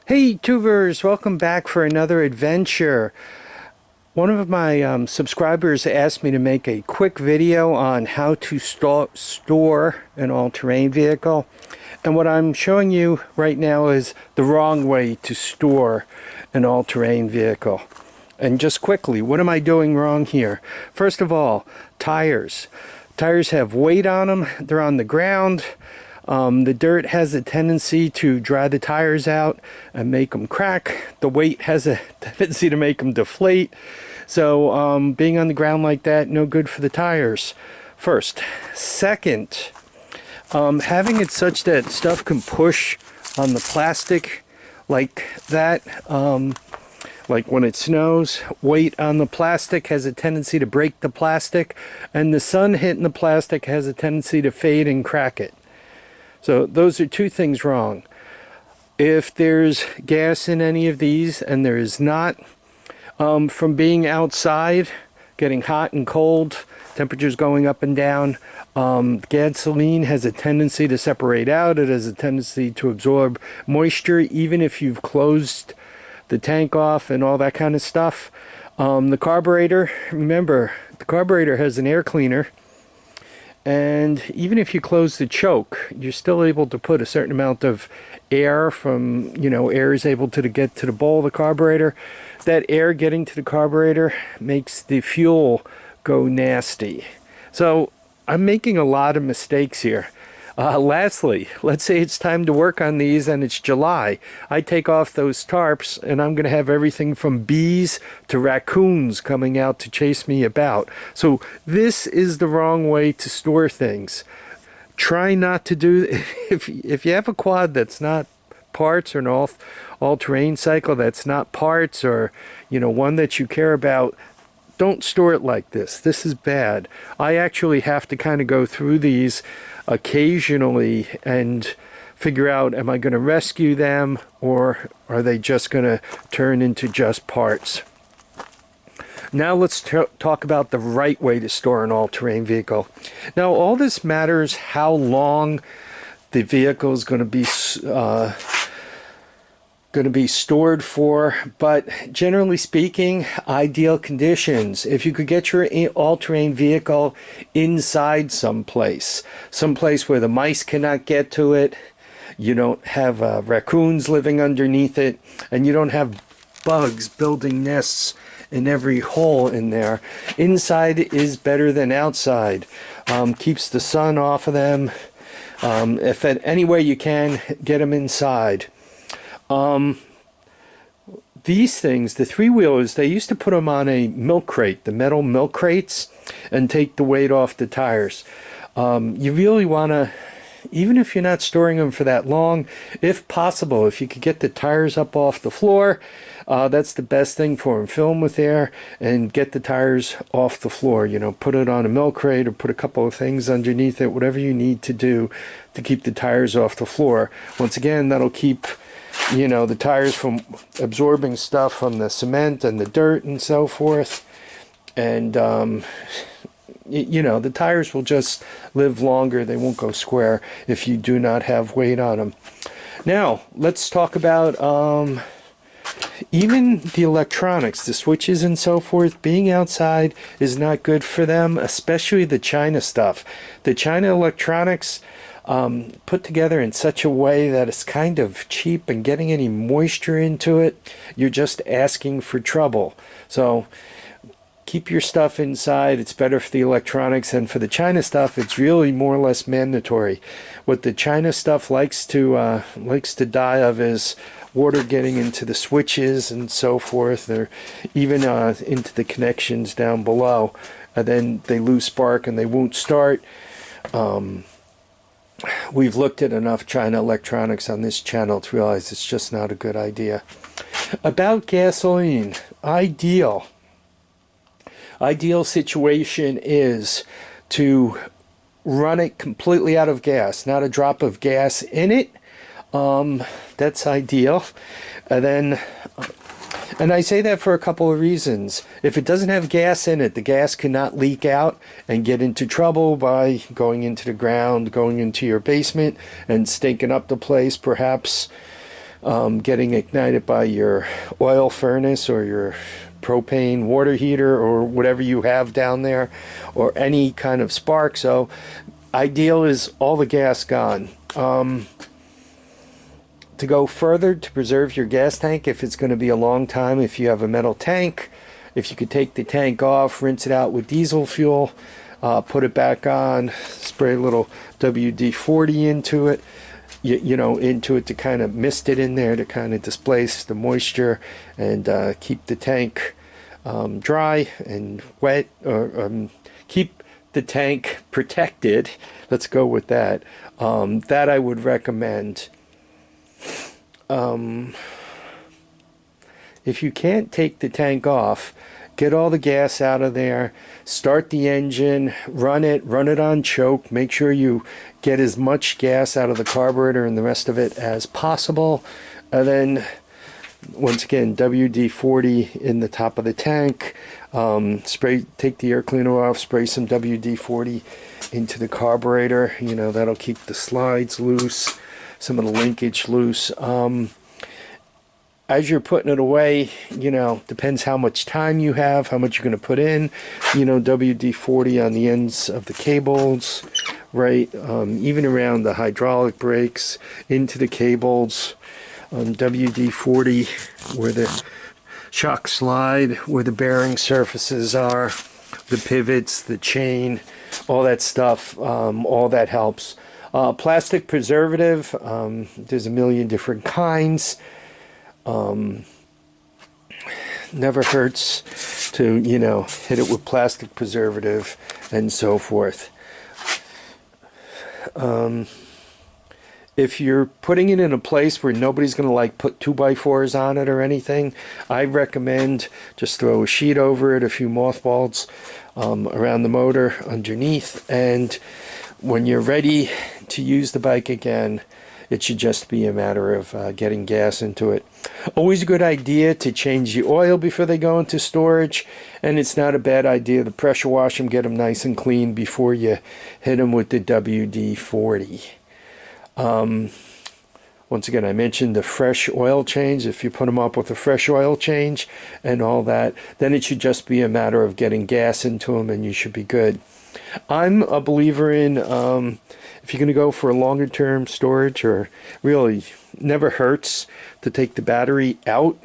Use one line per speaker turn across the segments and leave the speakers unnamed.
Hey tubers, welcome back for another adventure. One of my subscribers asked me to make a quick video on how to store an all-terrain vehicle. And what I'm showing you right now is the wrong way to store an all-terrain vehicle. And just quickly, what am I doing wrong here? First of all, tires. Tires have weight on them. They're on the ground. The dirt has a tendency to dry the tires out and make them crack. The weight has a tendency to make them deflate. So being on the ground like that, no good for the tires. First. Second, having it such that stuff can push on the plastic like that, like when it snows, weight on the plastic has a tendency to break the plastic, and the sun hitting the plastic has a tendency to fade and crack it. So those are two things wrong. If there's gas in any of these, and there is not, from being outside, getting hot and cold, temperatures going up and down, gasoline has a tendency to separate out. It has a tendency to absorb moisture, even if you've closed the tank off and all that kind of stuff. The carburetor, remember, the carburetor has an air cleaner. And even if you close the choke, you're still able to put a certain amount of air from, air is able to get to the bowl of the carburetor. That air getting to the carburetor makes the fuel go nasty. So I'm making a lot of mistakes here. Lastly, let's say it's time to work on these and it's July. I take off those tarps and I'm going to have everything from bees to raccoons coming out to chase me about. So this is the wrong way to store things. Try not to do, if you have a quad that's not parts, or an all-terrain cycle that's not parts, or one that you care about, don't store it like this. This is bad. I actually have to kind of go through these occasionally and figure out, am I going to rescue them, or are they just going to turn into just parts? Now let's talk about the right way to store an all-terrain vehicle. Now all this matters how long the vehicle is going to be stored for, but generally speaking, ideal conditions. If you could get your all-terrain vehicle inside someplace where the mice cannot get to it, you don't have raccoons living underneath it, and you don't have bugs building nests in every hole in there. Inside is better than outside. Keeps the sun off of them. If at any way you can, get them inside. These things, the three-wheelers, they used to put them on a milk crate, the metal milk crates, and take the weight off the tires. You really want to, even if you're not storing them for that long, if possible, if you could get the tires up off the floor, that's the best thing for them. Fill them with air and get the tires off the floor. Put it on a milk crate or put a couple of things underneath it, whatever you need to do to keep the tires off the floor. Once again, that'll keep the tires from absorbing stuff from the cement and the dirt and so forth. And the tires will just live longer. They won't go square if you do not have weight on them. Now let's talk about even the electronics, the switches and so forth. Being outside is not good for them, especially the China stuff. The China electronics, put together in such a way that it's kind of cheap, and getting any moisture into it, you're just asking for trouble. So keep your stuff inside. It's better for the electronics, and for the China stuff, it's really more or less mandatory. What the China stuff likes to die of is water getting into the switches and so forth, or even into the connections down below, and then they lose spark and they won't start. We've looked at enough China electronics on this channel to realize it's just not a good idea. About gasoline, ideal situation is to run it completely out of gas, not a drop of gas in it. That's ideal. And I say that for a couple of reasons. If it doesn't have gas in it, the gas cannot leak out and get into trouble by going into the ground, going into your basement and stinking up the place, perhaps getting ignited by your oil furnace or your propane water heater or whatever you have down there, or any kind of spark. So ideal is all the gas gone. To go further, to preserve your gas tank, if it's going to be a long time, if you have a metal tank, if you could take the tank off, rinse it out with diesel fuel, put it back on, spray a little WD-40 into it, into it to kind of mist it in there to kind of displace the moisture and keep the tank dry and wet, or keep the tank protected. Let's go with that. That I would recommend. If you can't take the tank off, get all the gas out of there, start the engine, run it on choke, make sure you get as much gas out of the carburetor and the rest of it as possible, and then once again WD-40 in the top of the tank, take the air cleaner off, spray some WD-40 into the carburetor. That'll keep the slides loose, some of the linkage loose. As you're putting it away, depends how much time you have, how much you're going to put in. WD-40 on the ends of the cables, right? Even around the hydraulic brakes, into the cables. WD-40 where the shock slide, where the bearing surfaces are, the pivots, the chain, all that stuff, all that helps. Plastic preservative, there's a million different kinds. Never hurts to, hit it with plastic preservative and so forth. If you're putting it in a place where nobody's going to put 2x4s on it or anything, I recommend just throw a sheet over it, a few mothballs around the motor underneath, and when you're ready to use the bike again, it should just be a matter of getting gas into it. Always a good idea to change the oil before they go into storage, and it's not a bad idea to pressure wash them, get them nice and clean before you hit them with the WD-40. Once again, I mentioned the fresh oil change. If you put them up with a fresh oil change and all that, then it should just be a matter of getting gas into them and you should be good. I'm a believer in if you're going to go for a longer term storage, or really never hurts to take the battery out.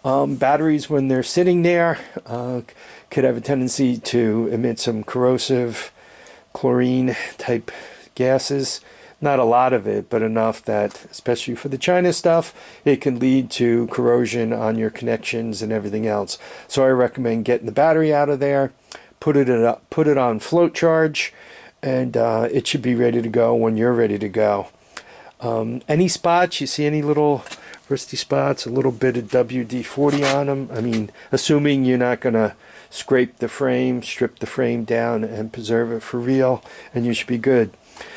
Batteries, when they're sitting there, could have a tendency to emit some corrosive chlorine type gases. Not a lot of it, but enough that, especially for the China stuff, it can lead to corrosion on your connections and everything else. So I recommend getting the battery out of there, put it on float charge, and it should be ready to go when you're ready to go. Any spots, you see any little rusty spots, a little bit of WD-40 on them. I mean, assuming you're not going to scrape the frame, strip the frame down, and preserve it for real, and you should be good.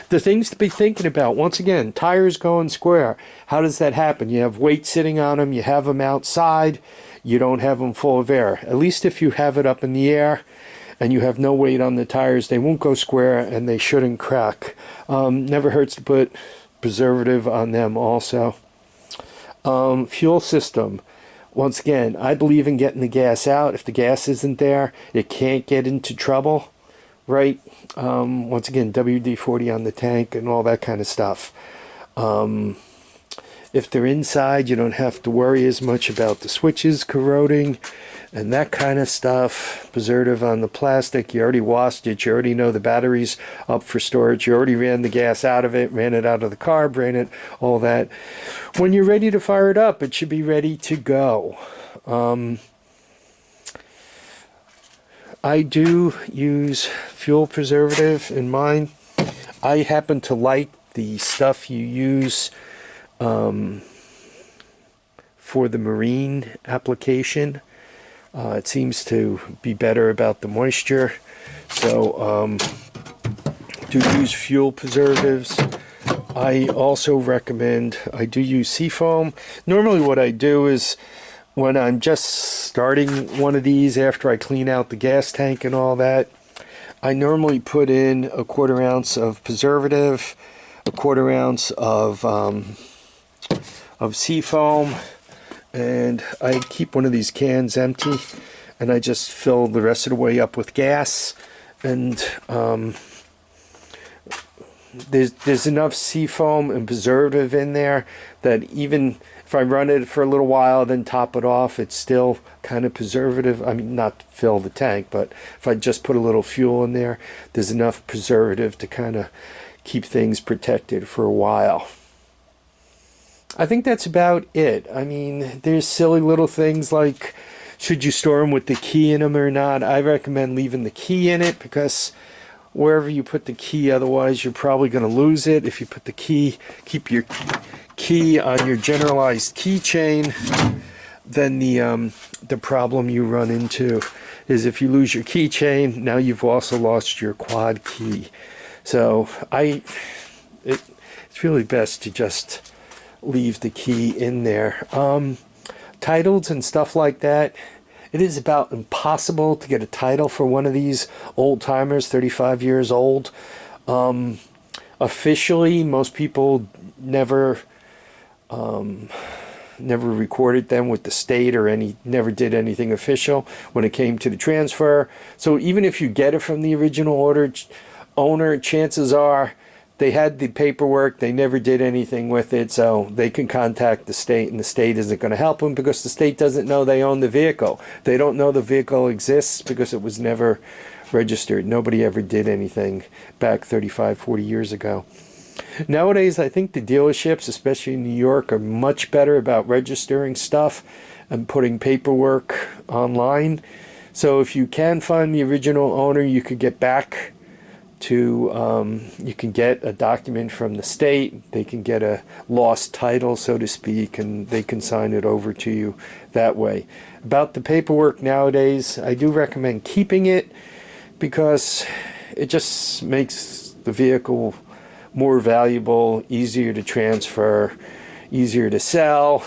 The things to be thinking about, once again, tires going square. How does that happen? You have weight sitting on them, you have them outside, you don't have them full of air. At least if you have it up in the air and you have no weight on the tires, they won't go square and they shouldn't crack. Never hurts to put preservative on them also. Fuel system. Once again, I believe in getting the gas out. If the gas isn't there, it can't get into trouble. Right? Once again, WD-40 on the tank and all that kind of stuff. If they're inside, you don't have to worry as much about the switches corroding and that kind of stuff. Preservative on the plastic, you already washed it, you already know the battery's up for storage, you already ran the gas out of it, ran it out of the carb, ran it, all that. When you're ready to fire it up, it should be ready to go. I do use fuel preservative in mine. I happen to like the stuff you use for the marine application. It seems to be better about the moisture. So do use fuel preservatives. I also recommend, I do use seafoam. Normally what I do is, when I'm just starting one of these after I clean out the gas tank and all that, I normally put in a 1/4 ounce of preservative, a 1/4 ounce of of seafoam, and I keep one of these cans empty, and I just fill the rest of the way up with gas. And there's enough seafoam and preservative in there that even if I run it for a little while, then top it off, it's still kind of preservative. I mean, not fill the tank, but if I just put a little fuel in there, there's enough preservative to kind of keep things protected for a while. I think that's about it. I mean, there's silly little things like, should you store them with the key in them or not? I recommend leaving the key in it, because wherever you put the key, otherwise you're probably going to lose it. If you put the key, keep your key on your generalized keychain, then the problem you run into is if you lose your keychain, now you've also lost your quad key. So it's really best to just leave the key in there. Titles and stuff like that, it is about impossible to get a title for one of these old timers, 35 years old. Officially, most people never recorded them with the state, or never did anything official when it came to the transfer. So even if you get it from the original owner, chances are they had the paperwork, they never did anything with it, so they can contact the state, and the state isn't going to help them because the state doesn't know they own the vehicle. They don't know the vehicle exists because it was never registered. Nobody ever did anything back 35, 40 years ago. Nowadays, I think the dealerships, especially in New York, are much better about registering stuff and putting paperwork online. So if you can find the original owner, you could get back to, you can get a document from the state, they can get a lost title, so to speak, and they can sign it over to you that way. About the paperwork nowadays, I do recommend keeping it, because it just makes the vehicle more valuable, easier to transfer, easier to sell,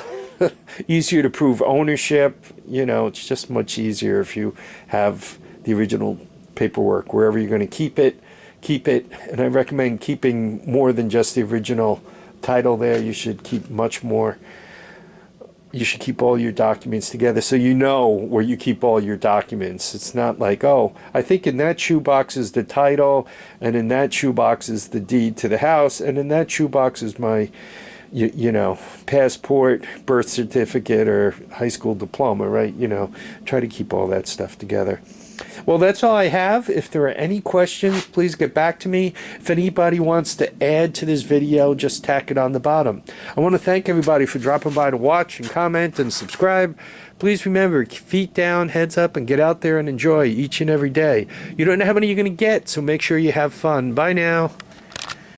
easier to prove ownership. You know, it's just much easier if you have the original paperwork. Wherever you're going to keep it, and I recommend keeping more than just the original title there. You should keep much more. You should keep all your documents together so you know where you keep all your documents. It's not like, oh, I think in that shoebox is the title, and in that shoebox is the deed to the house, and in that shoebox is my, you know, passport, birth certificate, or high school diploma, right? You know, try to keep all that stuff together. Well, that's all I have. If there are any questions, please get back to me. If anybody wants to add to this video, just tack it on the bottom. I want to thank everybody for dropping by to watch and comment and subscribe. Please remember, feet down, heads up, and get out there and enjoy each and every day. You don't know how many you're going to get, so make sure you have fun. Bye now.